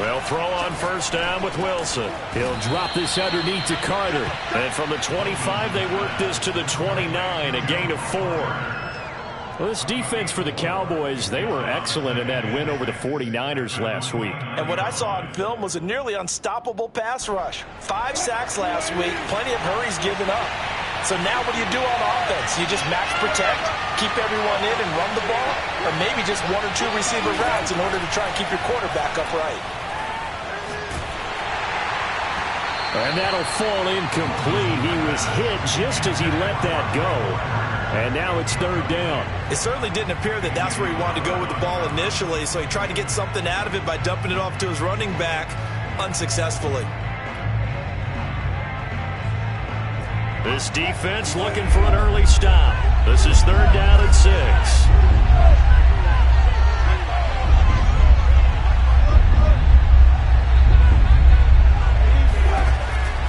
They'll throw on first down with Wilson. He'll drop this underneath to Carter. And from the 25, they work this to the 29, a gain of 4. Well, this defense for the Cowboys, they were excellent in that win over the 49ers last week. And what I saw on film was a nearly unstoppable pass rush. 5 sacks last week, plenty of hurries given up. So now what do you do on offense? You just match protect, keep everyone in and run the ball, or maybe just 1 or 2 receiver routes in order to try and keep your quarterback upright. And that'll fall incomplete. He was hit just as he let that go. And now it's 3rd down. It certainly didn't appear that that's where he wanted to go with the ball initially, so he tried to get something out of it by dumping it off to his running back unsuccessfully. This defense looking for an early stop. This is 3rd down and 6.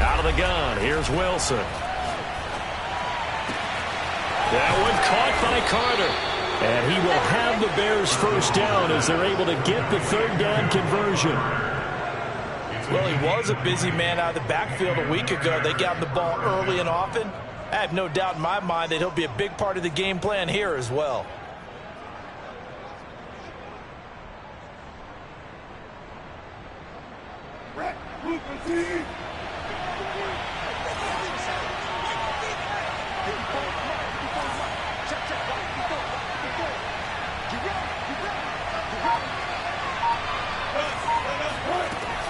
Out of the gun, here's Wilson. That one caught by Carter. And he will have the Bears first down as they're able to get the 3rd down conversion. Well, he was a busy man out of the backfield a week ago. They got him the ball early and often. I have no doubt in my mind that he'll be a big part of the game plan here as well.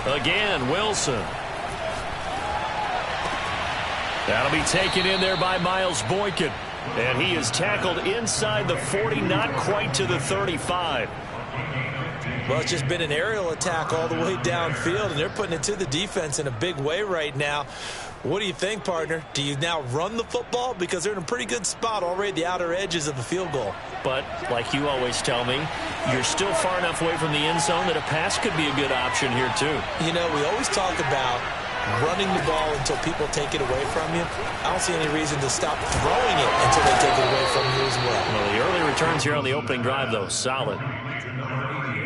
Again, Wilson. That'll be taken in there by Miles Boykin. And he is tackled inside the 40, not quite to the 35. Well, it's just been an aerial attack all the way downfield, and they're putting it to the defense in a big way right now. What do you think, partner? Do you now run the football? Because they're in a pretty good spot already at the outer edges of the field goal. But, like you always tell me, you're still far enough away from the end zone that a pass could be a good option here, too. You know, we always talk about running the ball until people take it away from you. I don't see any reason to stop throwing it until they take it away from you as well. Well, the early returns here on the opening drive, though, solid.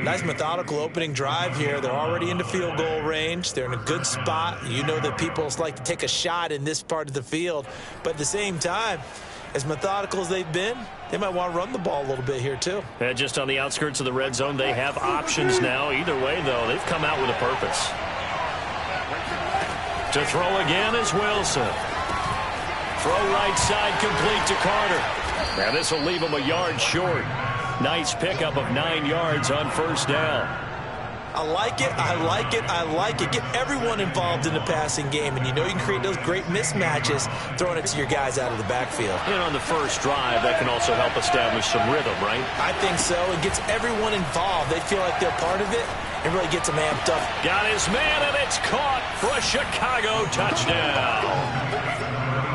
Nice methodical opening drive here. They're already into field goal range. They're in a good spot. You know that people like to take a shot in this part of the field. But at the same time, as methodical as they've been, they might want to run the ball a little bit here too. And just on the outskirts of the red zone, they have options now. Either way, though, they've come out with a purpose. To throw again is Wilson. Throw right side complete to Carter. Now this will leave him a yard short. Nice pickup of 9 yards on first down. I like it, I like it, I like it. Get everyone involved in the passing game, and you know you can create those great mismatches throwing it to your guys out of the backfield. And on the first drive, that can also help establish some rhythm, right? I think so. It gets everyone involved. They feel like they're part of it. It really gets them amped up. Got his man, and it's caught for a Chicago touchdown.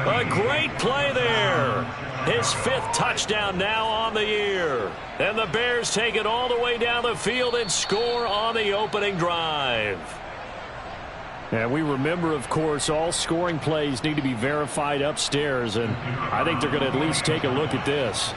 A great play there. His 5th touchdown now on the year. And the Bears take it all the way down the field and score on the opening drive. And we remember, of course, all scoring plays need to be verified upstairs, and I think they're going to at least take a look at this.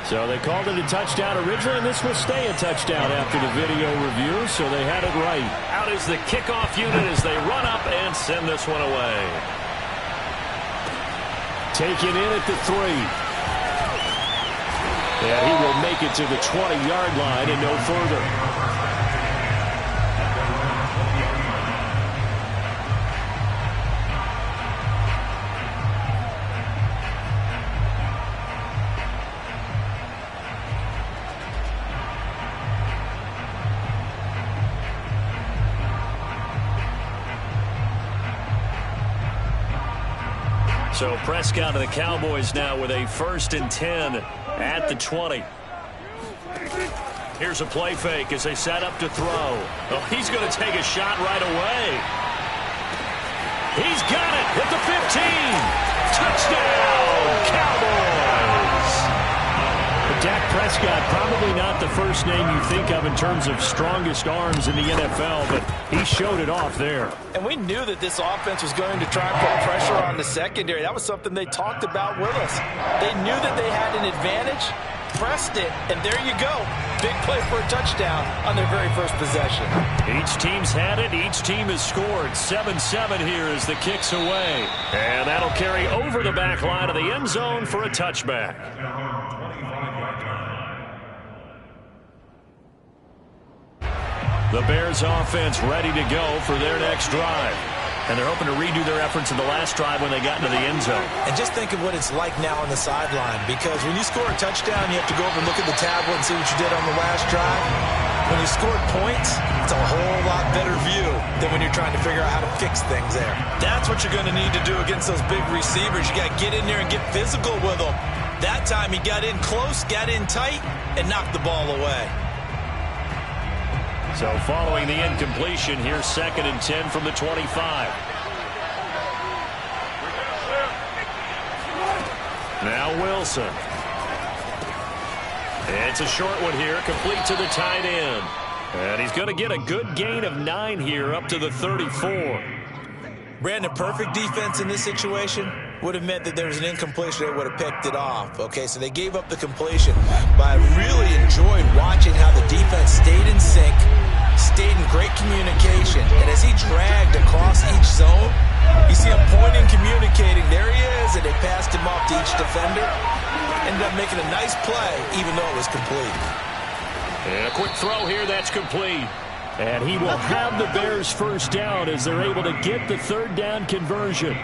So they called it a touchdown originally, and this will stay a touchdown after the video review, so they had it right. Out is the kickoff unit as they run up and send this one away. Taken in at the 3. And he will make it to the 20-yard line and no further. So Prescott and the Cowboys now with a 1st and 10 at the 20. Here's a play fake as they set up to throw. Oh, he's going to take a shot right away. He's got it at the 15. Touchdown, Cowboys. Dak Prescott, probably not the first name you think of in terms of strongest arms in the NFL, but he showed it off there. And we knew that this offense was going to try and put pressure on the secondary. That was something they talked about with us. They knew that they had an advantage, pressed it, and there you go. Big play for a touchdown on their very first possession. Each team's had it. Each team has scored. 7-7 here as the kick's away. And that'll carry over the back line of the end zone for a touchback. The Bears offense ready to go for their next drive. And they're hoping to redo their efforts in the last drive when they got into the end zone. And just think of what it's like now on the sideline, because when you score a touchdown, you have to go over and look at the tablet and see what you did on the last drive. When you scored points, it's a whole lot better view than when you're trying to figure out how to fix things there. That's what you're going to need to do against those big receivers. You got to get in there and get physical with them. That time he got in close, got in tight, and knocked the ball away. So following the incompletion, here's 2nd and 10 from the 25. Now Wilson. It's a short one here, complete to the tight end. And he's going to get a good gain of 9 here, up to the 34. Brandon, perfect defense in this situation would have meant that there was an incompletion. They would have picked it off. Okay, so they gave up the completion. But I really enjoyed watching how the defense stayed in sync, stayed in great communication. And as he dragged across each zone, you see him pointing, communicating. There he is, and they passed him off to each defender. Ended up making a nice play, even though it was complete. And a quick throw here, that's complete. And he will have the Bears first down as they're able to get the 3rd down conversion.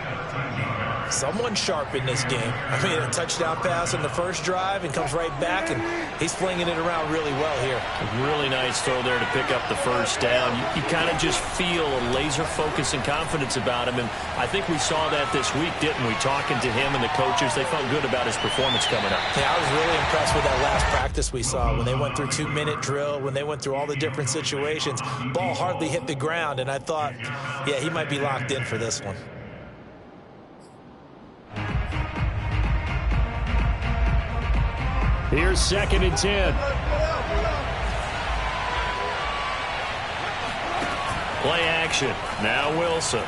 Someone sharp in this game. I mean, a touchdown pass on the first drive and comes right back, and he's flinging it around really well here. A really nice throw there to pick up the first down. You kind of just feel a laser focus and confidence about him, and I think we saw that this week, didn't we? Talking to him and the coaches, they felt good about his performance coming up. Yeah, I was really impressed with that last practice we saw when they went through 2-minute drill, when they went through all the different situations. Ball hardly hit the ground, and I thought, yeah, he might be locked in for this one. Here's 2nd and 10. Play action. Now Wilson.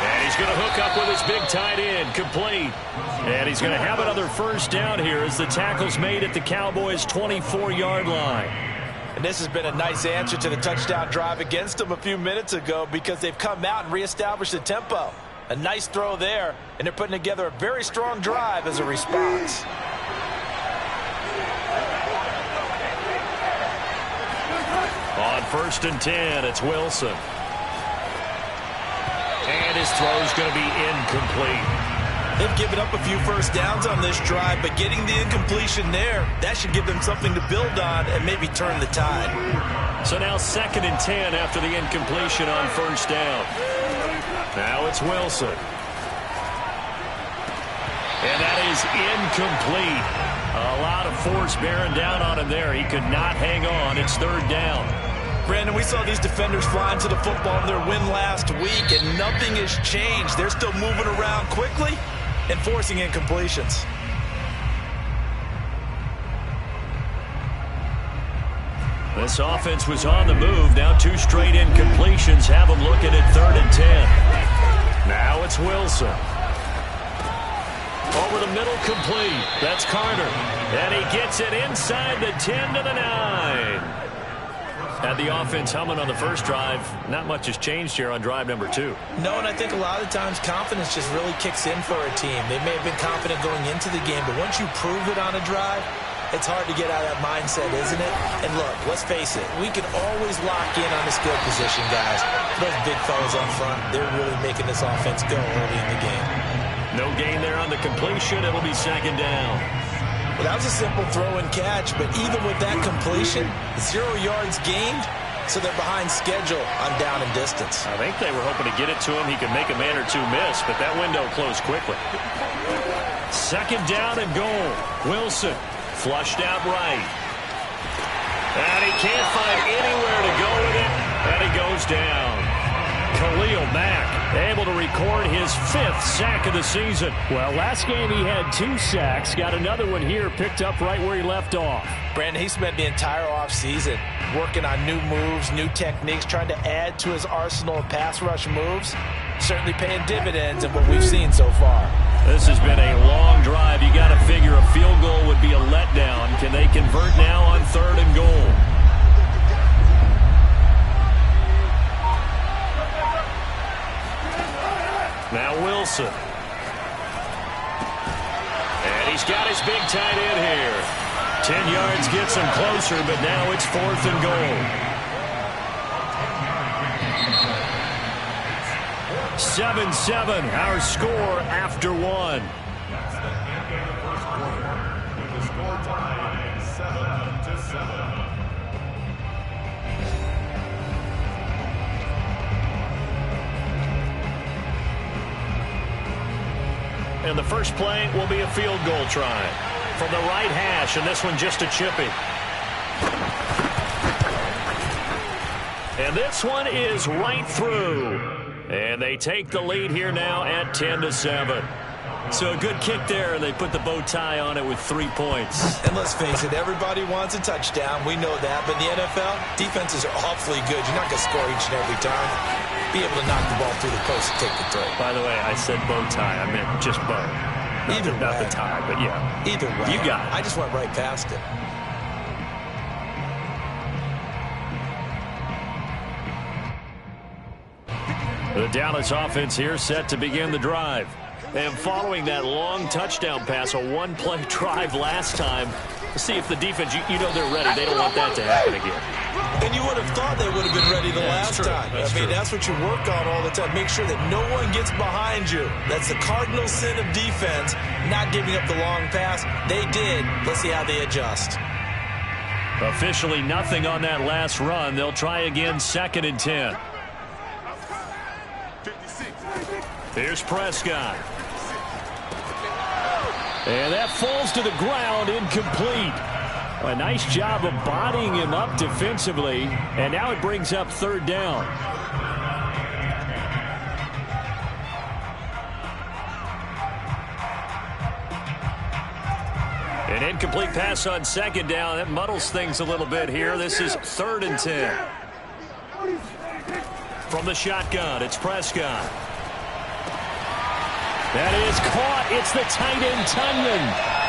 And he's going to hook up with his big tight end. Complete. And he's going to have another first down here as the tackle's made at the Cowboys' 24-yard line. And this has been a nice answer to the touchdown drive against them a few minutes ago, because they've come out and reestablished the tempo. A nice throw there, and they're putting together a very strong drive as a response. On 1st and 10, it's Wilson. And his throw's going to be incomplete. They've given up a few first downs on this drive, but getting the incompletion there, that should give them something to build on and maybe turn the tide. So now 2nd and 10 after the incompletion on 1st down. Now it's Wilson. And that is incomplete. A lot of force bearing down on him there. He could not hang on. It's 3rd down. Brandon, we saw these defenders flying to the football in their win last week, and nothing has changed. They're still moving around quickly and forcing incompletions. This offense was on the move. Now 2 straight incompletions have them looking at 3rd and 10. Now it's Wilson. Over the middle, complete. That's Carter. And he gets it inside the 10 to the 9. Had the offense humming on the first drive. Not much has changed here on drive number 2. No, and I think a lot of times confidence just really kicks in for a team. They may have been confident going into the game, but once you prove it on a drive, it's hard to get out of that mindset, isn't it? And look, let's face it, we can always lock in on the skill position, guys. Those big fellas up front, they're really making this offense go early in the game. No gain there on the completion. It'll be 2nd down. Well, that was a simple throw and catch, but even with that completion, 0 yards gained, so they're behind schedule on down and distance. I think they were hoping to get it to him. He could make a man or 2 miss, but that window closed quickly. 2nd down and goal. Wilson flushed out right. And he can't find anywhere to go with it, and he goes down. Khalil Mack able to record his 5th sack of the season. Well, last game he had 2 sacks. Got another one here, picked up right where he left off. Brandon, he spent the entire offseason working on new moves, new techniques, trying to add to his arsenal of pass rush moves. Certainly paying dividends in what we've seen so far. This has been a long drive. You got to figure a field goal would be a letdown. Can they convert now on 3rd and goal? Now Wilson. And he's got his big tight end here. 10 yards gets him closer, but now it's 4th and goal. 7-7, our score after 1. The score tied 7-7. And the first play will be a field goal try from the right hash, and this one just a chippy. And this one is right through. And they take the lead here now at 10-7. So a good kick there, and they put the bow tie on it with 3 points. And let's face it, everybody wants a touchdown. We know that. But in the NFL, defenses are awfully good. You're not going to score each and every time. Be able to knock the ball through the post and take the throw. By the way, I said bow tie. I meant just bow. Either way. Not the tie, but yeah. Either way. You got it. I just went right past it. The Dallas offense here set to begin the drive. And following that long touchdown pass, a one-play drive last time, see if the defense, you know they're ready. They don't want that to happen again. And you would have thought they would have been ready the last time. That's what you work on all the time. Make sure that no one gets behind you. That's the cardinal sin of defense, not giving up the long pass. They did. Let's see how they adjust. Officially nothing on that last run. They'll try again, 2nd and 10. Here's Prescott. And that falls to the ground, incomplete. A nice job of bodying him up defensively, and now it brings up 3rd down. An incomplete pass on 2nd down. That muddles things a little bit here. This is 3rd and 10. From the shotgun, it's Prescott. That is caught. It's the tight end, Tunyon.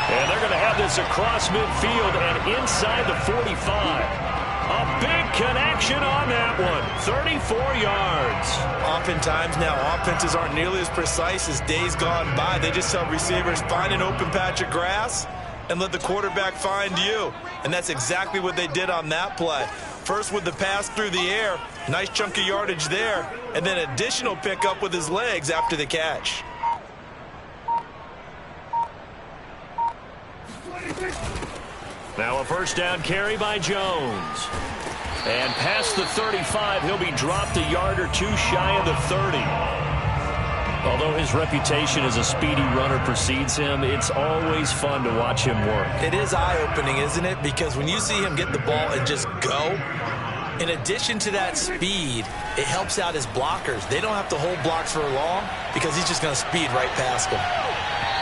And they're going to have this across midfield and inside the 45. A big connection on that one. 34 yards. Oftentimes now, offenses aren't nearly as precise as days gone by. They just tell receivers, find an open patch of grass and let the quarterback find you. And that's exactly what they did on that play. First with the pass through the air. Nice chunk of yardage there. And then additional pickup with his legs after the catch. Now a 1st down carry by Jones. And past the 35, he'll be dropped a yard or 2 shy of the 30. Although his reputation as a speedy runner precedes him, it's always fun to watch him work. It is eye-opening, isn't it? Because when you see him get the ball and just go, in addition to that speed, it helps out his blockers. They don't have to hold blocks for long because he's just going to speed right past them.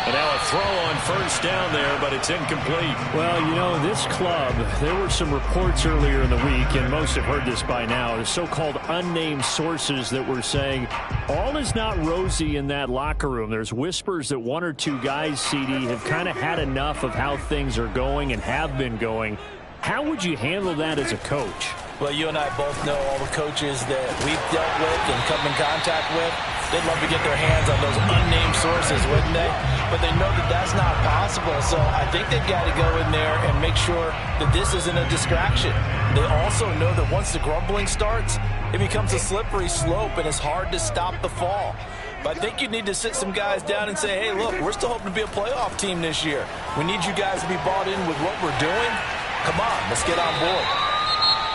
And now a throw on 1st down there, but it's incomplete. Well, you know, this club, there were some reports earlier in the week, and most have heard this by now, the so-called unnamed sources that were saying all is not rosy in that locker room. There's whispers that 1 or 2 guys, CD, have kind of had enough of how things are going and have been going. How would you handle that as a coach? Well, you and I both know all the coaches that we've dealt with and come in contact with. They'd love to get their hands on those unnamed sources, wouldn't they? But they know that that's not possible, so I think they've got to go in there and make sure that this isn't a distraction. They also know that once the grumbling starts, it becomes a slippery slope, and it's hard to stop the fall. But I think you need to sit some guys down and say, hey, look, we're still hoping to be a playoff team this year. We need you guys to be bought in with what we're doing. Come on, let's get on board.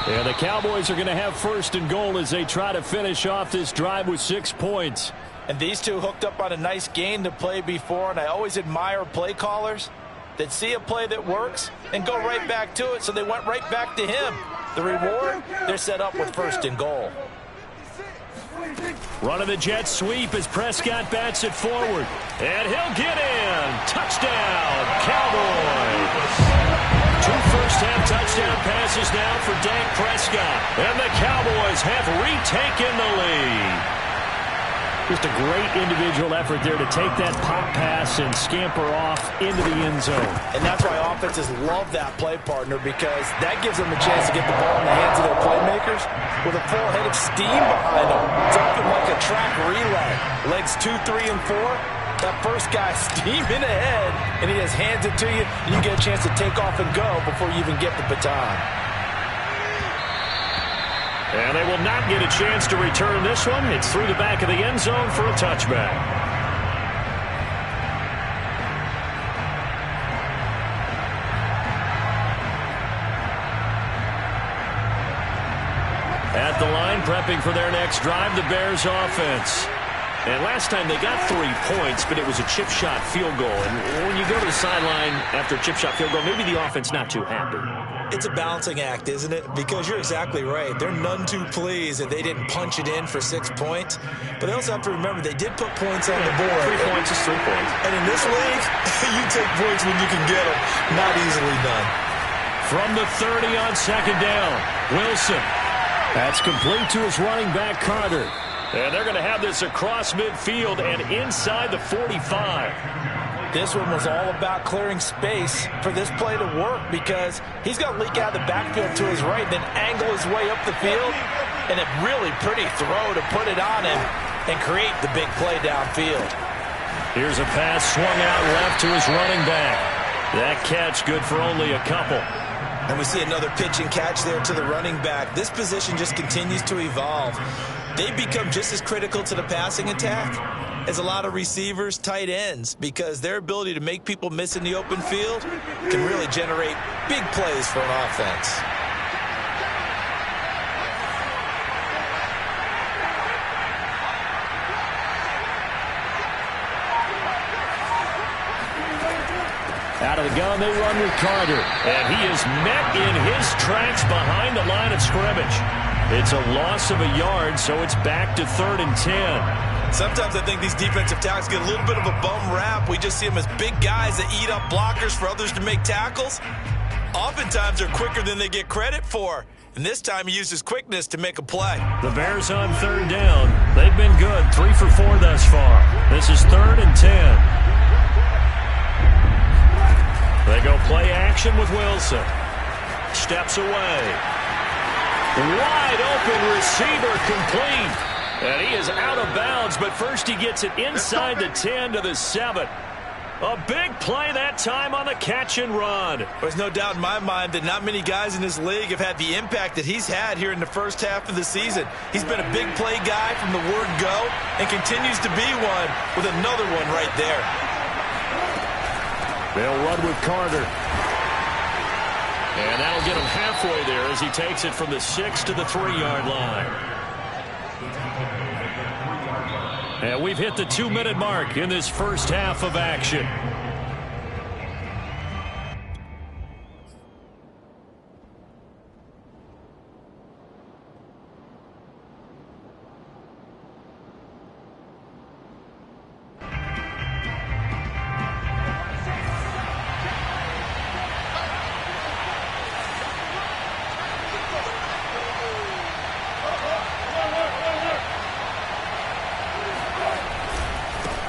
Yeah, the Cowboys are going to have 1st and goal as they try to finish off this drive with 6 points. And these two hooked up on a nice game to play before, and I always admire play callers that see a play that works and go right back to it, so they went right back to him. The reward, they're set up with 1st and goal. Running the jet sweep as Prescott bats it forward. And he'll get in. Touchdown, Cowboys. 2 first-half touchdown passes now for Dak Prescott. And the Cowboys have retaken the lead. Just a great individual effort there to take that pop pass and scamper off into the end zone. And that's why offenses love that play, partner, because that gives them a chance to get the ball in the hands of their playmakers with a full head of steam behind them. It's often like a track relay. Legs 2, 3, and 4. That first guy steaming ahead, and he just hands it to you, and you get a chance to take off and go before you even get the baton. And they will not get a chance to return this one. It's through the back of the end zone for a touchback. At the line, prepping for their next drive, the Bears offense. And last time they got 3 points, but it was a chip shot field goal. And when you go to the sideline after a chip shot field goal, maybe the offense not too happy. It's a balancing act, isn't it? Because you're exactly right. They're none too pleased that they didn't punch it in for 6 points. But they also have to remember they did put points on the board. 3 points is 3 points. And in this league, you take points when you can get them. Not easily done. From the 30 on second down, Wilson. That's complete to his running back, Carter. And they're going to have this across midfield and inside the 45. This one was all about clearing space for this play to work because he's going to leak out of the backfield to his right, then angle his way up the field, and a really pretty throw to put it on him and create the big play downfield. Here's a pass swung out left to his running back. That catch good for only a couple. And we see another pitch and catch there to the running back. This position just continues to evolve. They become just as critical to the passing attack as a lot of receivers, tight ends, because their ability to make people miss in the open field can really generate big plays for an offense. Out of the gun, they run with Carter. And he is met in his tracks behind the line of scrimmage. It's a loss of a yard, so it's back to 3rd and 10. Sometimes I think these defensive tackles get a little bit of a bum rap. We just see them as big guys that eat up blockers for others to make tackles. Oftentimes they're quicker than they get credit for. And this time he used his quickness to make a play. The Bears on 3rd down. They've been good, 3 for 4 thus far. This is 3rd and 10. They go play action with Wilson. Steps away. Wide open receiver complete. And he is out of bounds, but first he gets it inside the 10 to the 7. A big play that time on the catch and run. There's no doubt in my mind that not many guys in this league have had the impact that he's had here in the first half of the season. He's been a big play guy from the word go and continues to be one with another one right there. They'll run with Carter. And that'll get him halfway there as he takes it from the 6 to the 3-yard line. And we've hit the 2-minute mark in this first half of action.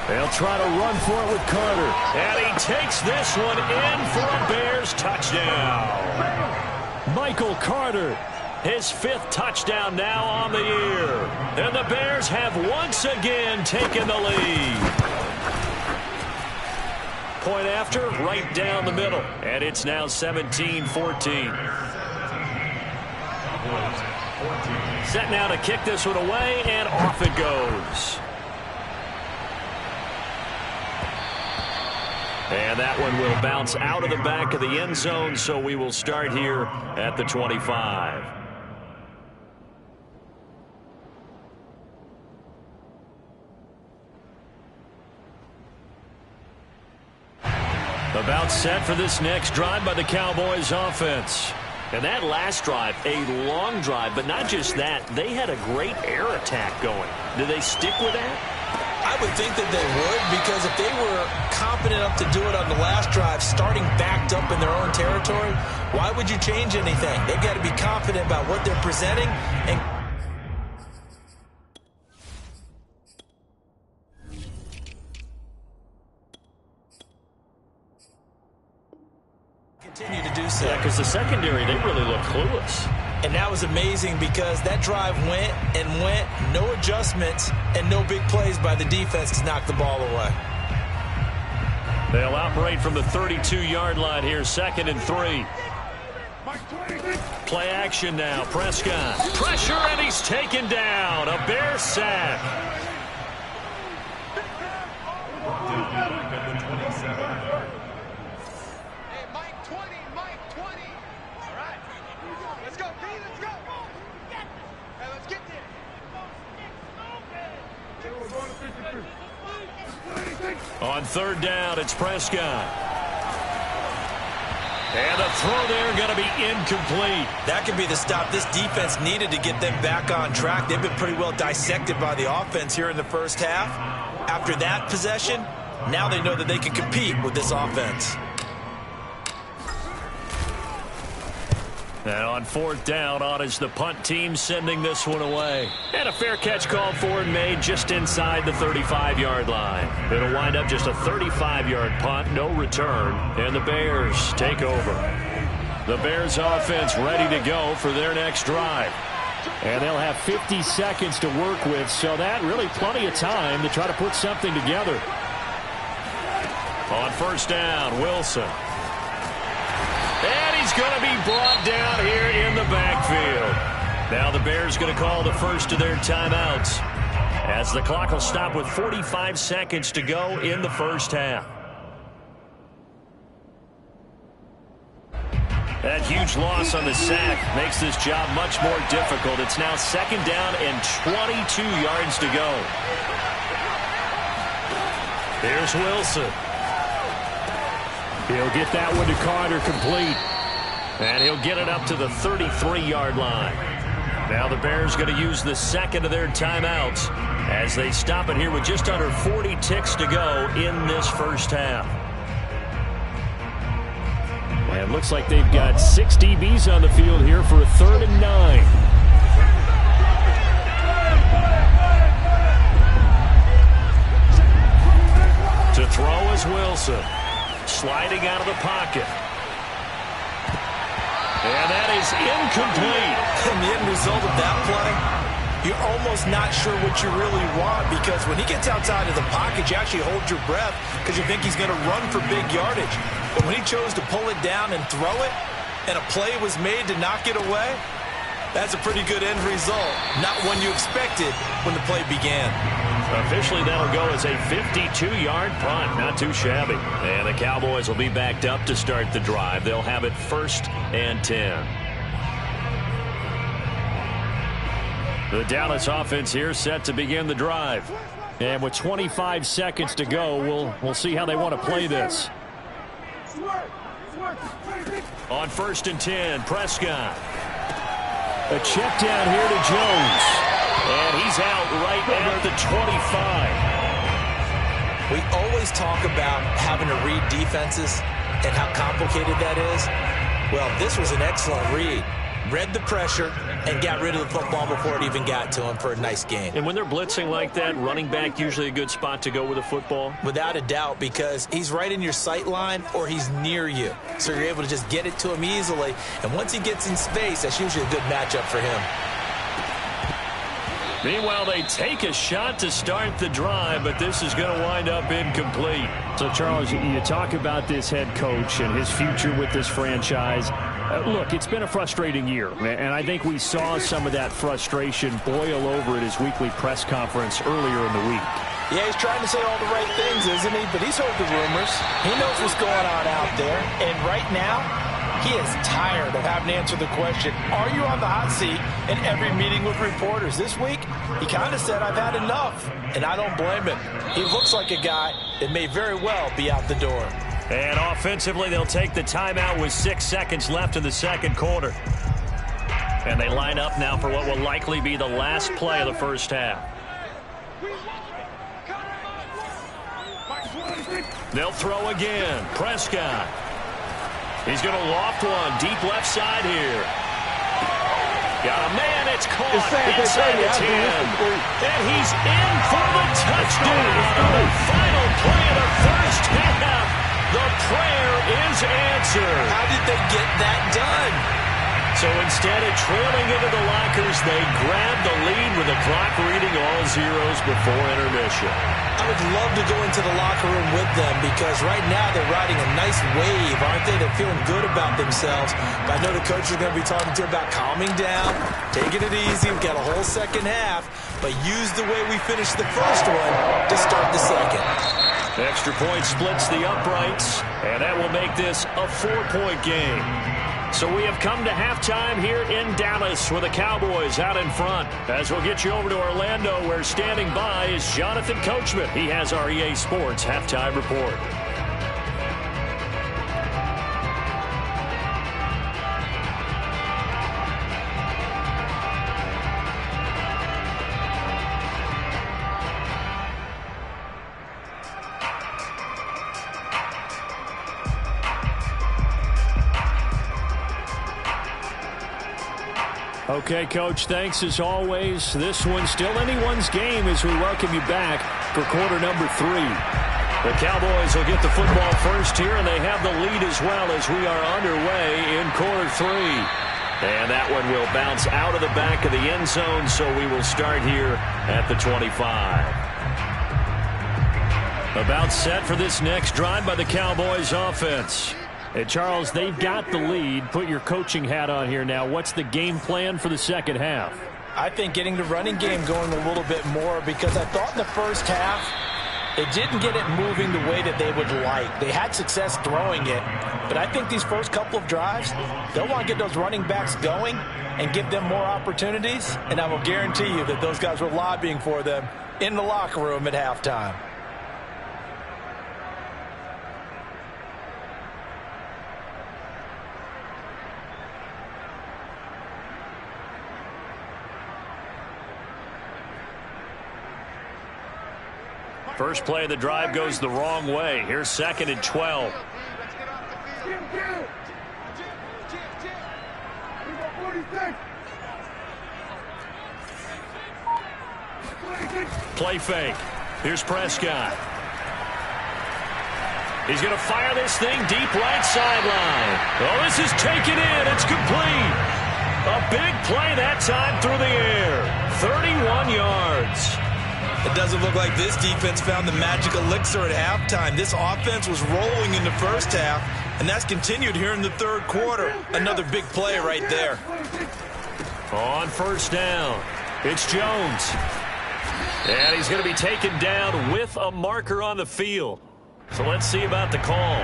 They'll try to run for it with Carter. And he takes this one in for a Bears touchdown. Michael Carter, his 5th touchdown now on the year. And the Bears have once again taken the lead. Point after, right down the middle. And it's now 17-14. Set now to kick this one away, and off it goes. And that one will bounce out of the back of the end zone, so we will start here at the 25. About set for this next drive by the Cowboys offense. And that last drive, a long drive, but not just that, they had a great air attack going. Do they stick with that? I would think that they would, because if they were confident enough to do it on the last drive, starting backed up in their own territory, why would you change anything? They've got to be confident about what they're presenting and continue to do so. Yeah, because the secondary, they really look clueless. And that was amazing because that drive went and went, no adjustments, and no big plays by the defense to knock the ball away. They'll operate from the 32-yard line here, 2nd and 3. Play action now, Prescott. Pressure, and he's taken down. A Bear sack. On 3rd down, it's Prescott. And the throw there going to be incomplete. That could be the stop this defense needed to get them back on track. They've been pretty well dissected by the offense here in the first half. After that possession, now they know that they can compete with this offense. And on 4th down, on is the punt team sending this one away. And a fair catch called for and made just inside the 35-yard line. It'll wind up just a 35-yard punt, no return, and the Bears take over. The Bears offense ready to go for their next drive. And they'll have 50 seconds to work with, so that really plenty of time to try to put something together. On 1st down, Wilson. And he's going to be brought down here in the backfield. Now the Bears going to call the first of their timeouts, as the clock will stop with 45 seconds to go in the first half. That huge loss on the sack makes this job much more difficult. It's now 2nd down and 22 yards to go. Here's Wilson. He'll get that one to Carter complete. And he'll get it up to the 33-yard line. Now the Bears going to use the 2nd of their timeouts as they stop it here with just under 40 ticks to go in this first half. And it looks like they've got 6 DBs on the field here for a 3rd and 9. To throw is Wilson. Sliding out of the pocket. And that is incomplete. And the end result of that play, you're almost not sure what you really want, because when he gets outside of the pocket, you actually hold your breath because you think he's going to run for big yardage. But when he chose to pull it down and throw it, and a play was made to knock it away, that's a pretty good end result. Not one you expected when the play began. Officially, that'll go as a 52-yard punt. Not too shabby. And the Cowboys will be backed up to start the drive. They'll have it 1st and 10. The Dallas offense here set to begin the drive. And with 25 seconds to go, we'll see how they want to play this. On 1st and 10, Prescott. A check down here to Jones. And he's out right at the 25. We always talk about having to read defenses and how complicated that is. Well, this was an excellent read. Read the pressure and got rid of the football before it even got to him for a nice gain. And when they're blitzing like that, running back usually a good spot to go with a football? Without a doubt, because he's right in your sight line or he's near you. So you're able to just get it to him easily. And once he gets in space, that's usually a good matchup for him. Meanwhile, they take a shot to start the drive, but this is going to wind up incomplete. So, Charles, you talk about this head coach and his future with this franchise. Look, it's been a frustrating year, and I think we saw some of that frustration boil over at his weekly press conference earlier in the week. Yeah, he's trying to say all the right things, isn't he? But he's heard the rumors. He knows what's going on out there. And right now, he is tired of having to answer the question, are you on the hot seat, in every meeting with reporters. This week, he kind of said, I've had enough. And I don't blame him. He looks like a guy that may very well be out the door. And offensively, they'll take the timeout with 6 seconds left in the second quarter. And they line up now for what will likely be the last play of the first half. They'll throw again. Prescott. He's going to loft one. Deep left side here. Got a man. It's caught inside the 10. And he's in for the touchdown on the final play of the first half. The prayer is answered. How did they get that done? So instead of trailing into the lockers, they grabbed the lead with the clock reading all zeros before intermission. I would love to go into the locker room with them because right now they're riding a nice wave, aren't they? They're feeling good about themselves. But I know the coach is going to be talking to them about calming down, taking it easy. We've got a whole second half, but use the way we finished the first one to start the second. Extra point splits the uprights, and that will make this a 4-point game. So we have come to halftime here in Dallas with the Cowboys out in front. As we'll get you over to Orlando, where standing by is Jonathan Coachman. He has our EA Sports halftime report. Okay, Coach, thanks as always. This one's still anyone's game as we welcome you back for quarter number 3. The Cowboys will get the football first here, and they have the lead as well as we are underway in quarter 3. And that one will bounce out of the back of the end zone, so we will start here at the 25. About set for this next drive by the Cowboys offense. Hey, Charles, they've got the lead. Put your coaching hat on here now. What's the game plan for the second half? I think getting the running game going a little bit more because I thought in the first half they didn't get it moving the way that they would like. They had success throwing it, but I think these first couple of drives, they'll want to get those running backs going and give them more opportunities, and I will guarantee you that those guys were lobbying for them in the locker room at halftime. First play of the drive goes the wrong way. Here's 2nd and 12. Play fake. Here's Prescott. He's going to fire this thing deep right sideline. Oh, this is taken in. It's complete. A big play that time through the air. 31 yards. It doesn't look like this defense found the magic elixir at halftime. This offense was rolling in the first half, and that's continued here in the third quarter. Another big play right there. On first down, it's Jones. And he's going to be taken down with a marker on the field. So let's see about the call.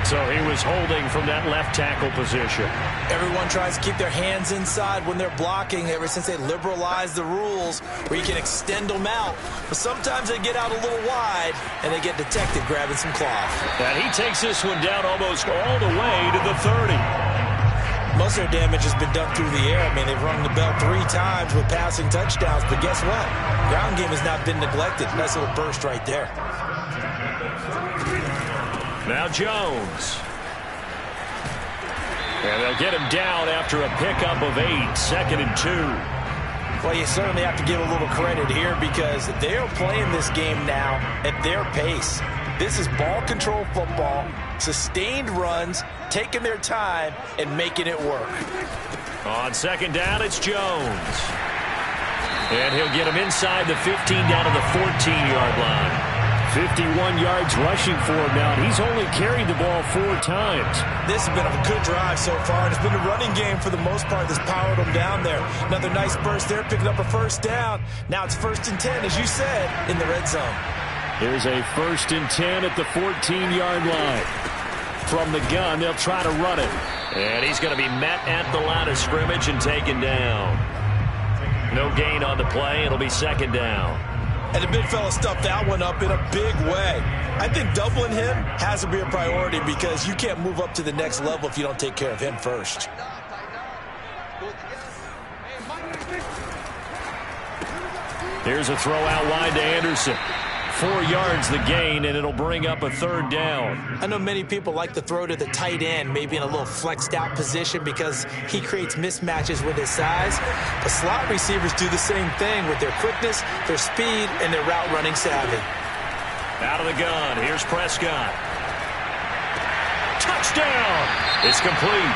So he was holding from that left tackle position. Everyone tries to keep their hands inside when they're blocking ever since they liberalized the rules where you can extend them out. But sometimes they get out a little wide and they get detected grabbing some cloth. And he takes this one down almost all the way to the 30. Most of their damage has been done through the air. I mean, they've rung the bell 3 times with passing touchdowns. But guess what? Ground game has not been neglected. Nice little burst right there. Now Jones. And they'll get him down after a pickup of 8, 2nd and 2. Well, you certainly have to give a little credit here because they're playing this game now at their pace. This is ball control football, sustained runs, taking their time, and making it work. On 2nd down, it's Jones. And he'll get him inside the 15 down to the 14-yard line. 51 yards rushing for him now, and he's only carried the ball 4 times. This has been a good drive so far, and it's been a running game for the most part that's powered them down there. Another nice burst there, picking up a first down. Now it's 1st and 10, as you said, in the red zone. Here's a 1st and 10 at the 14-yard line. From the gun, they'll try to run it. And he's going to be met at the line of scrimmage and taken down. No gain on the play. It'll be 2nd down. And the big fella stuffed that one up in a big way. I think doubling him has to be a priority because you can't move up to the next level if you don't take care of him first. Here's a throw out wide to Anderson. 4 yards the gain, and it'll bring up a 3rd down. I know many people like to throw to the tight end, maybe in a little flexed out position because he creates mismatches with his size. But slot receivers do the same thing with their quickness, their speed, and their route running savvy. Out of the gun, here's Prescott. Touchdown! It's complete.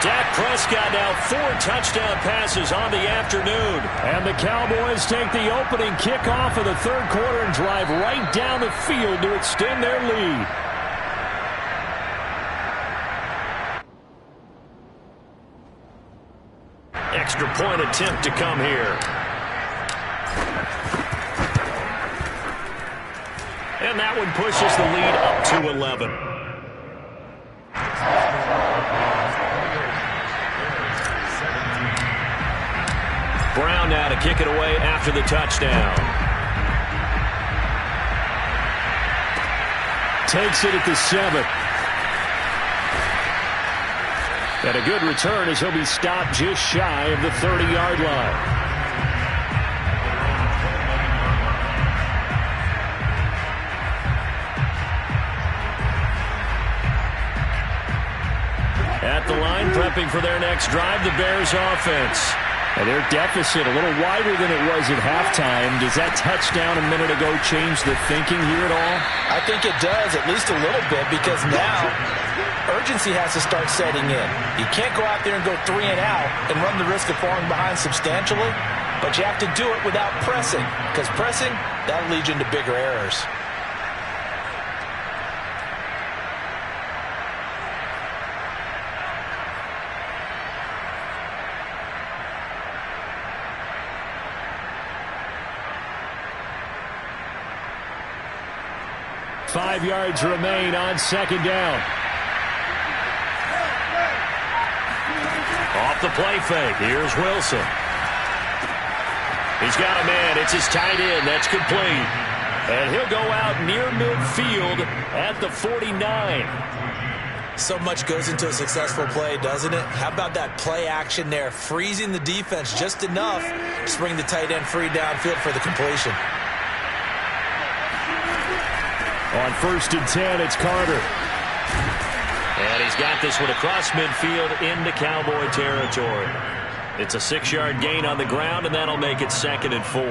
Dak Prescott now 4 touchdown passes on the afternoon. And the Cowboys take the opening kickoff of the 3rd quarter and drive right down the field to extend their lead. Extra point attempt to come here. And that one pushes the lead up to 11. Brown now to kick it away after the touchdown. Takes it at the 7. And a good return as he'll be stopped just shy of the 30-yard line. At the line, prepping for their next drive, the Bears offense. And their deficit a little wider than it was at halftime. Does that touchdown a minute ago change the thinking here at all? I think it does, at least a little bit, because now urgency has to start setting in. You can't go out there and go 3 and out and run the risk of falling behind substantially, but you have to do it without pressing, because pressing, that'll lead you into bigger errors. Five yards remain on 2nd down. Off the play fake. Here's Wilson. He's got a man. It's his tight end. That's complete. And he'll go out near midfield at the 49. So much goes into a successful play, doesn't it? How about that play action there? Freezing the defense just enough to bring the tight end free downfield for the completion. On 1st and 10, it's Carter. And he's got this one across midfield into Cowboy territory. It's a 6-yard gain on the ground, and that'll make it 2nd and 4.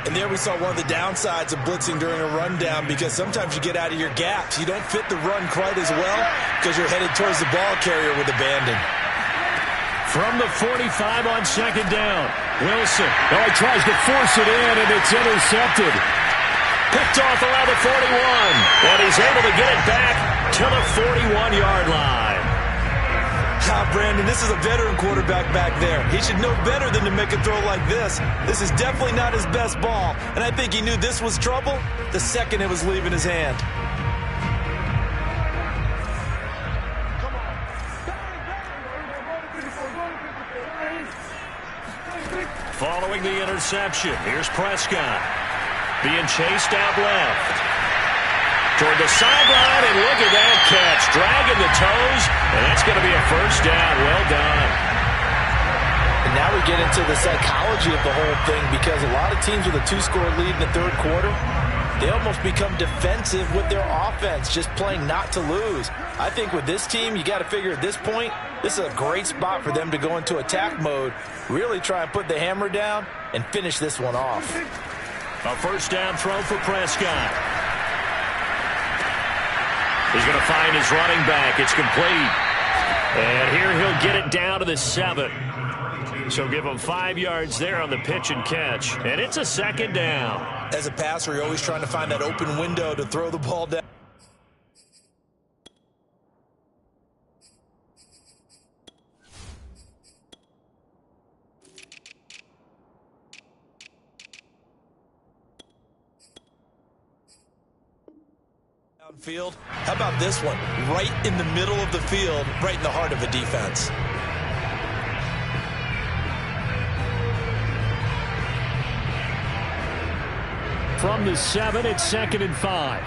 And there we saw one of the downsides of blitzing during a rundown, because sometimes you get out of your gaps. You don't fit the run quite as well because you're headed towards the ball carrier with abandon. From the 45 on 2nd down, Wilson. Oh, he tries to force it in, and it's intercepted. Picked off around the 41, and he's able to get it back to the 41-yard line. Brandon, this is a veteran quarterback back there. He should know better than to make a throw like this. This is definitely not his best ball, and I think he knew this was trouble the second it was leaving his hand. Following the interception, here's Prescott. Being chased out left. Toward the sideline, and look at that catch. Dragging the toes, and that's going to be a 1st down. Well done. And now we get into the psychology of the whole thing, because a lot of teams with a 2-score lead in the 3rd quarter, they almost become defensive with their offense, just playing not to lose. I think with this team, you got to figure at this point, this is a great spot for them to go into attack mode, really try and put the hammer down and finish this one off. A 1st down throw for Prescott. He's going to find his running back. It's complete. And here he'll get it down to the 7. So give him 5 yards there on the pitch and catch. And it's a 2nd down. As a passer, you're always trying to find that open window to throw the ball down. Field. How about this one? Right in the middle of the field, right in the heart of a defense. from the 7. It's 2nd and 5.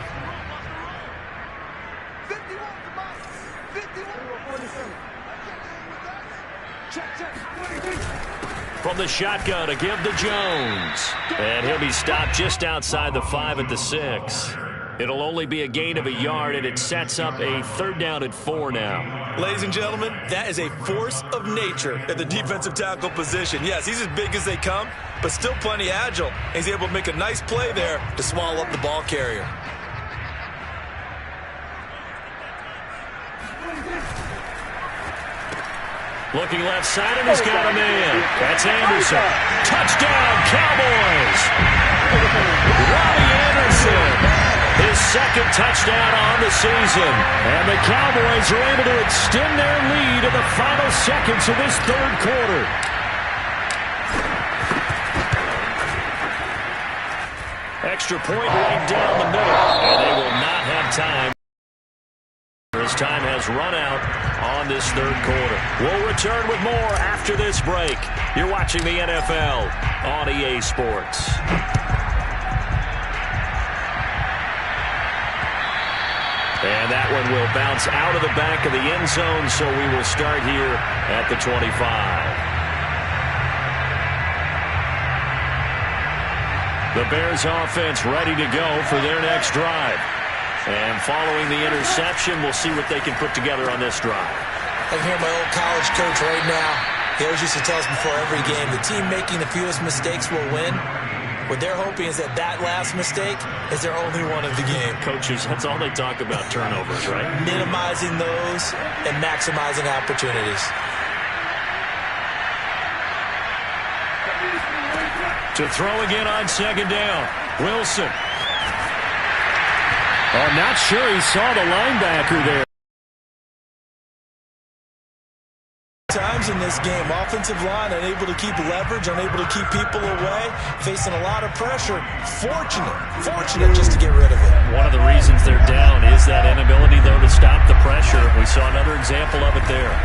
From the shotgun to give to Jones. And he'll be stopped just outside the 5 at the 6. It'll only be a gain of a yard, and it sets up a 3rd down and 4 now. Ladies and gentlemen, that is a force of nature at the defensive tackle position. Yes, he's as big as they come, but still plenty agile. He's able to make a nice play there to swallow up the ball carrier. Looking left side, and he's got a man. That's Anderson. Touchdown, Cowboys! Robbie Anderson, his 2nd touchdown on the season. And the Cowboys are able to extend their lead in the final seconds of this 3rd quarter. Extra point right down the middle, and they will not have time. His time has run out on this 3rd quarter. We'll return with more after this break. You're watching the NFL on EA Sports. And that one will bounce out of the back of the end zone, so we will start here at the 25. The Bears offense ready to go for their next drive. And following the interception, we'll see what they can put together on this drive. I can hear my old college coach right now. He always used to tell us before every game, the team making the fewest mistakes will win. What they're hoping is that last mistake is their only one of the game. Coaches, that's all they talk about, turnovers, right? Minimizing those and maximizing opportunities. To throw again on 2nd down. Wilson. I'm not sure he saw the linebacker there. Times in this game, offensive line unable to keep leverage, unable to keep people away, facing a lot of pressure. Fortunate just to get rid of it. One of the reasons they're down is that inability, though, to stop the pressure. We saw another example of it there.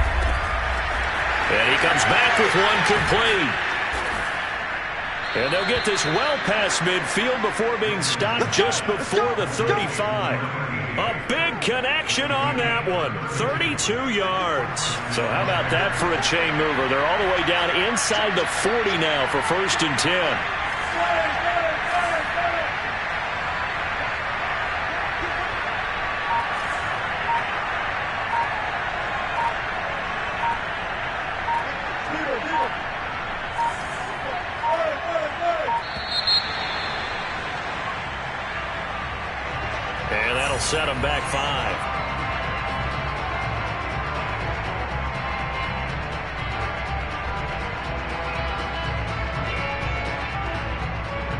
And he comes back with one complete. And they'll get this well past midfield before being stopped just before the 35. A big connection on that one. 32 yards. So how about that for a chain mover? They're all the way down inside the 40 now for 1st and 10. And that'll set them back 5.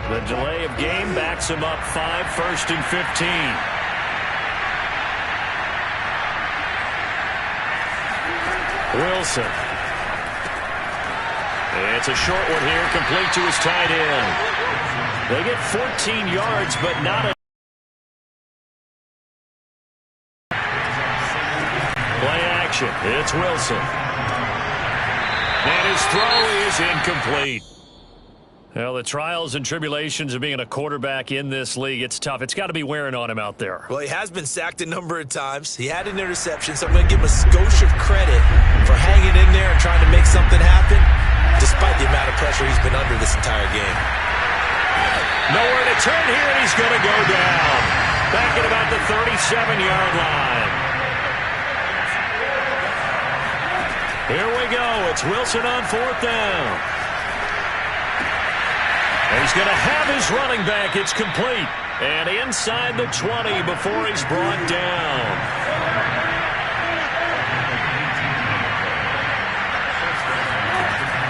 The delay of game backs him up 5, 1st and 15. Wilson. It's a short one here, complete to his tight end. They get 14 yards, but not a play action. It's Wilson. And his throw is incomplete. Well, the trials and tribulations of being a quarterback in this league, it's tough. It's got to be wearing on him out there. Well, he has been sacked a number of times. He had an interception, so I'm going to give him a skosh of credit for hanging in there and trying to make something happen, despite the amount of pressure he's been under this entire game. Nowhere to turn here, and he's going to go down. Back at about the 37-yard line. Here we go. It's Wilson on 4th down. And he's going to have his running back. It's complete. And inside the 20 before he's brought down.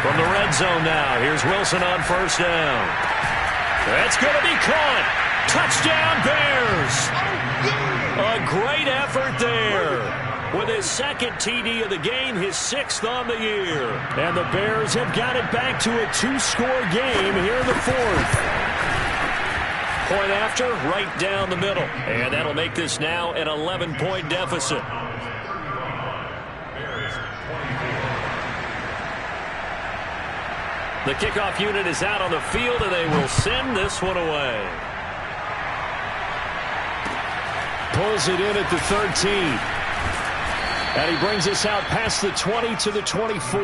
From the red zone now, here's Wilson on 1st down. That's going to be caught. Touchdown, Bears. A great effort there. With his 2nd TD of the game, his 6th on the year. And the Bears have got it back to a 2-score game here in the 4th. Point after, right down the middle. And that'll make this now an 11-point deficit. The kickoff unit is out on the field, and they will send this one away. pulls it in at the 13. And he brings us out past the 20 to the 24.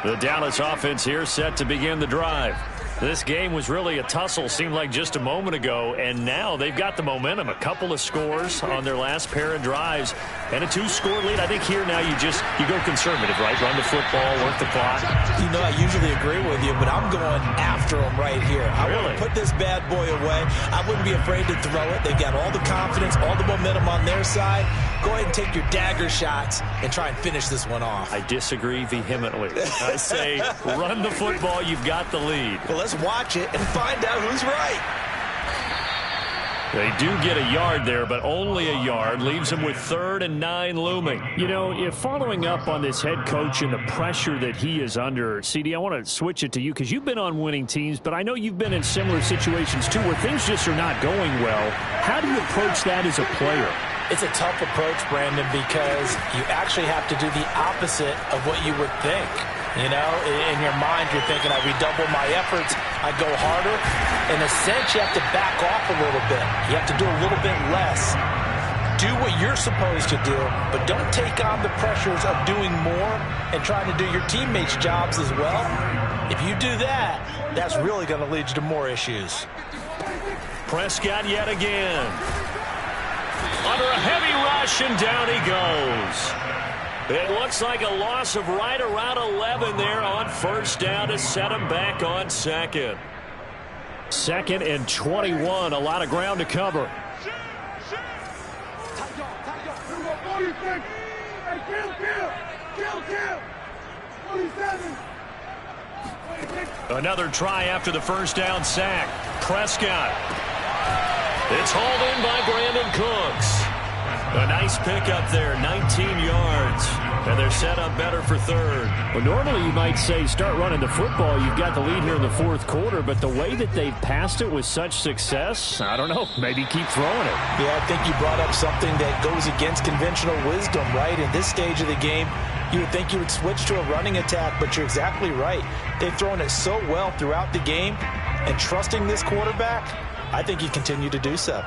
The Dallas offense here set to begin the drive. This game was really a tussle, seemed like just a moment ago, and now they've got the momentum. A couple of scores on their last pair of drives, and a 2-score lead. I think here now you go conservative, right? Run the football, work the clock. You know, I usually agree with you, but I'm going after them right here. I want to put this bad boy away. I wouldn't be afraid to throw it. They've got all the confidence, all the momentum on their side. Go ahead and take your dagger shots and try and finish this one off. I disagree vehemently. I say run the football. You've got the lead. Well, let's watch it and find out who's right. They do get a yard there, but only a yard. Leaves them with 3rd and 9 looming. You know, if following up on this head coach and the pressure that he is under, CD, I want to switch it to you because you've been on winning teams, but I know you've been in similar situations too where things just are not going well. How do you approach that as a player? It's a tough approach, Brandon, because you actually have to do the opposite of what you would think. You know, in your mind, you're thinking, I redouble my efforts, I go harder. In a sense, you have to back off a little bit. You have to do a little bit less. Do what you're supposed to do, but don't take on the pressures of doing more and trying to do your teammates' jobs as well. If you do that, that's really going to lead you to more issues. Prescott yet again. Under a heavy rush, and down he goes. It looks like a loss of right around 11 there on 1st down to set him back on 2nd. 2nd and 21, a lot of ground to cover. Another try after the 1st down sack. Prescott. It's hauled in by Brandon Cooks. A nice pickup there, 19 yards. And they're set up better for 3rd. Well, normally you might say start running the football. You've got the lead here in the 4th quarter, but the way that they've passed it with such success, I don't know, maybe keep throwing it. Yeah, I think you brought up something that goes against conventional wisdom, right? In this stage of the game, you would think you would switch to a running attack, but you're exactly right. They've thrown it so well throughout the game, and trusting this quarterback, I think you continue to do so.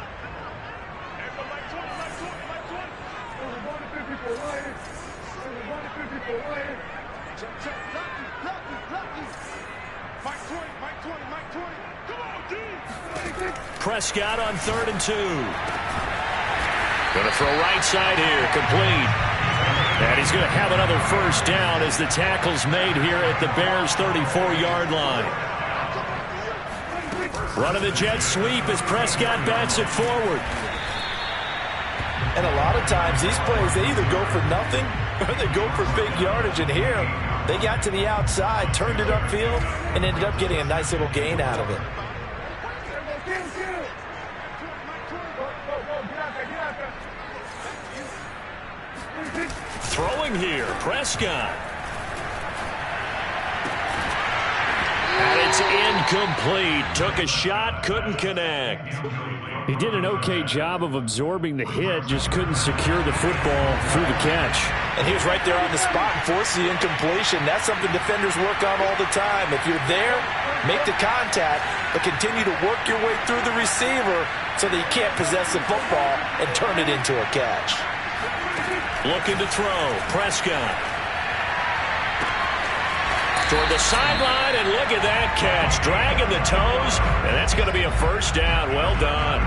Prescott on 3rd and 2. Going to throw right side here, complete. And he's going to have another 1st down as the tackle's made here at the Bears' 34-yard line. Running the jet sweep as Prescott bats it forward. And a lot of times these plays, they either go for nothing or they go for big yardage. And here, they got to the outside, turned it upfield, and ended up getting a nice little gain out of it. Throwing here, Prescott. And it's incomplete. Took a shot, couldn't connect. He did an okay job of absorbing the hit, just couldn't secure the football through the catch. And he was right there on the spot and forced the incompletion. That's something defenders work on all the time. If you're there, make the contact, but continue to work your way through the receiver so that you can't possess the football and turn it into a catch. Looking to throw, Prescott. Toward the sideline, and look at that catch. Dragging the toes, and that's going to be a 1st down. Well done.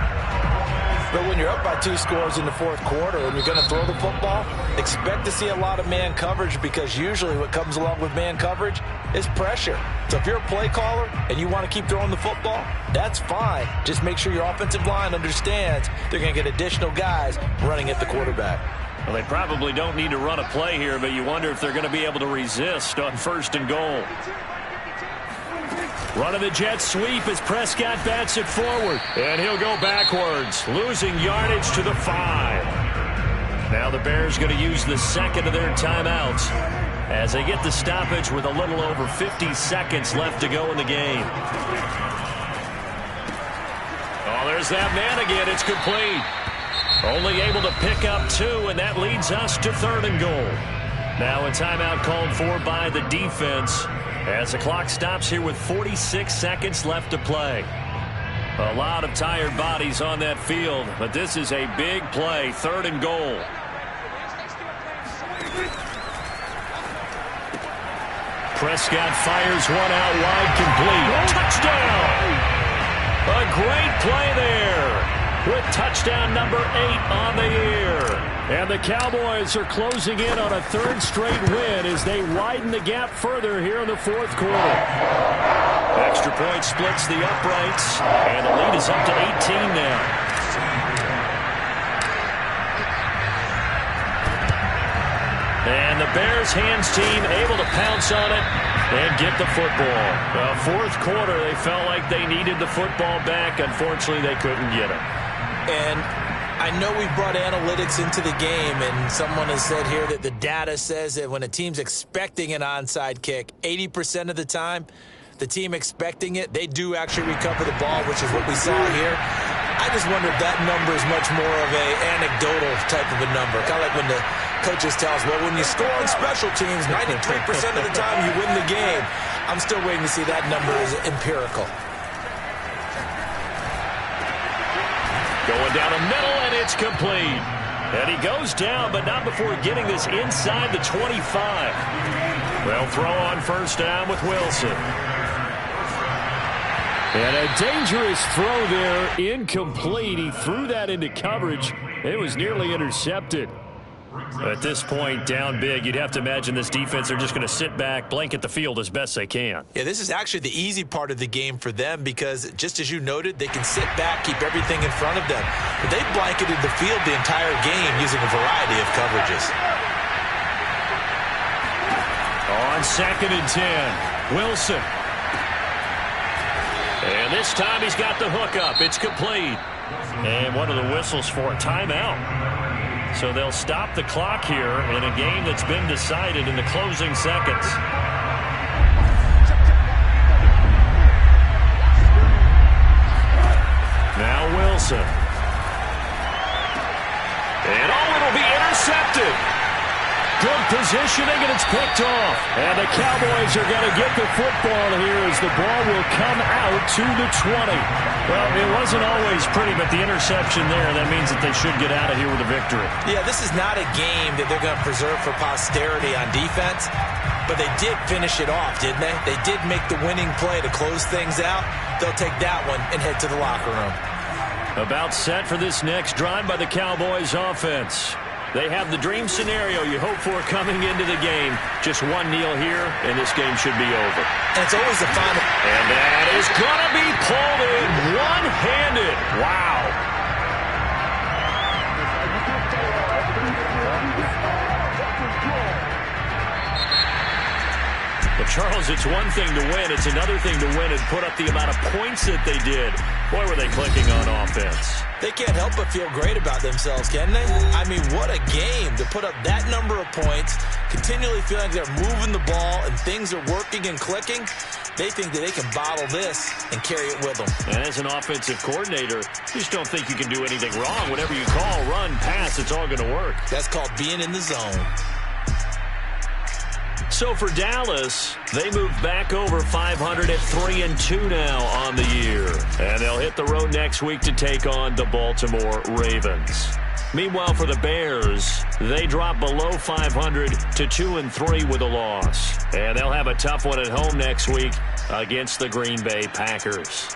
But when you're up by 2 scores in the 4th quarter and you're going to throw the football, expect to see a lot of man coverage, because usually what comes along with man coverage is pressure. So if you're a play caller and you want to keep throwing the football, that's fine. Just make sure your offensive line understands they're going to get additional guys running at the quarterback. Well, they probably don't need to run a play here, but you wonder if they're going to be able to resist on 1st and goal. Running the jet sweep as Prescott bats it forward. And he'll go backwards, losing yardage to the 5. Now the Bears going to use the 2nd of their timeouts as they get the stoppage with a little over 50 seconds left to go in the game. Oh, there's that man again. It's complete. Only able to pick up 2, and that leads us to 3rd and goal. Now a timeout called for by the defense as the clock stops here with 46 seconds left to play. A lot of tired bodies on that field, but this is a big play, 3rd and goal. Prescott fires one out wide, complete. Touchdown! A great play there with touchdown number 8 on the year. And the Cowboys are closing in on a 3rd straight win as they widen the gap further here in the 4th quarter. Extra point splits the uprights, and the lead is up to 18 now. And the Bears hands team able to pounce on it and get the football. The 4th quarter, they felt like they needed the football back. Unfortunately, they couldn't get it. And I know we brought analytics into the game, and someone has said here that the data says that when a team's expecting an onside kick, 80% of the time, the team expecting it, they do actually recover the ball, which is what we saw here. I just wonder if that number is much more of a anecdotal type of a number. Kind of like when the coaches tell us, well, when you score on special teams, 93% of the time you win the game. I'm still waiting to see that number is empirical. Going down the middle, and it's complete. And he goes down, but not before getting this inside the 25. They'll throw on 1st down with Wilson. And a dangerous throw there, incomplete. He threw that into coverage. It was nearly intercepted. At this point, down big, you'd have to imagine this defense are just going to sit back, blanket the field as best they can. Yeah, this is actually the easy part of the game for them because, just as you noted, they can sit back, keep everything in front of them. But they blanketed the field the entire game using a variety of coverages. On 2nd and 10, Wilson. And this time he's got the hook up. It's complete. And one of the whistles for a timeout. So they'll stop the clock here in a game that's been decided in the closing seconds. Now Wilson. And it'll be intercepted. Good positioning, and it's picked off. And the Cowboys are going to get the football here as the ball will come out to the 20. Well, it wasn't always pretty, but the interception there, that means that they should get out of here with a victory. Yeah, this is not a game that they're going to preserve for posterity on defense, but they did finish it off, didn't they? They did make the winning play to close things out. They'll take that one and head to the locker room. About set for this next drive by the Cowboys offense. They have the dream scenario you hope for coming into the game. Just one kneel here, and this game should be over. And it's always the final. And that is going to be pulled in one-handed. Wow. But, Charles, it's one thing to win. It's another thing to win and put up the amount of points that they did. Boy, were they clicking on offense. They can't help but feel great about themselves, can they? I mean, what a game to put up that number of points, continually feeling like they're moving the ball and things are working and clicking. They think that they can bottle this and carry it with them. And as an offensive coordinator, you just don't think you can do anything wrong. Whatever you call, run, pass, it's all going to work. That's called being in the zone. So for Dallas, they move back over 500 at 3-2 now on the year. And they'll hit the road next week to take on the Baltimore Ravens. Meanwhile, for the Bears, they drop below 500 to 2-3 with a loss. And they'll have a tough one at home next week against the Green Bay Packers.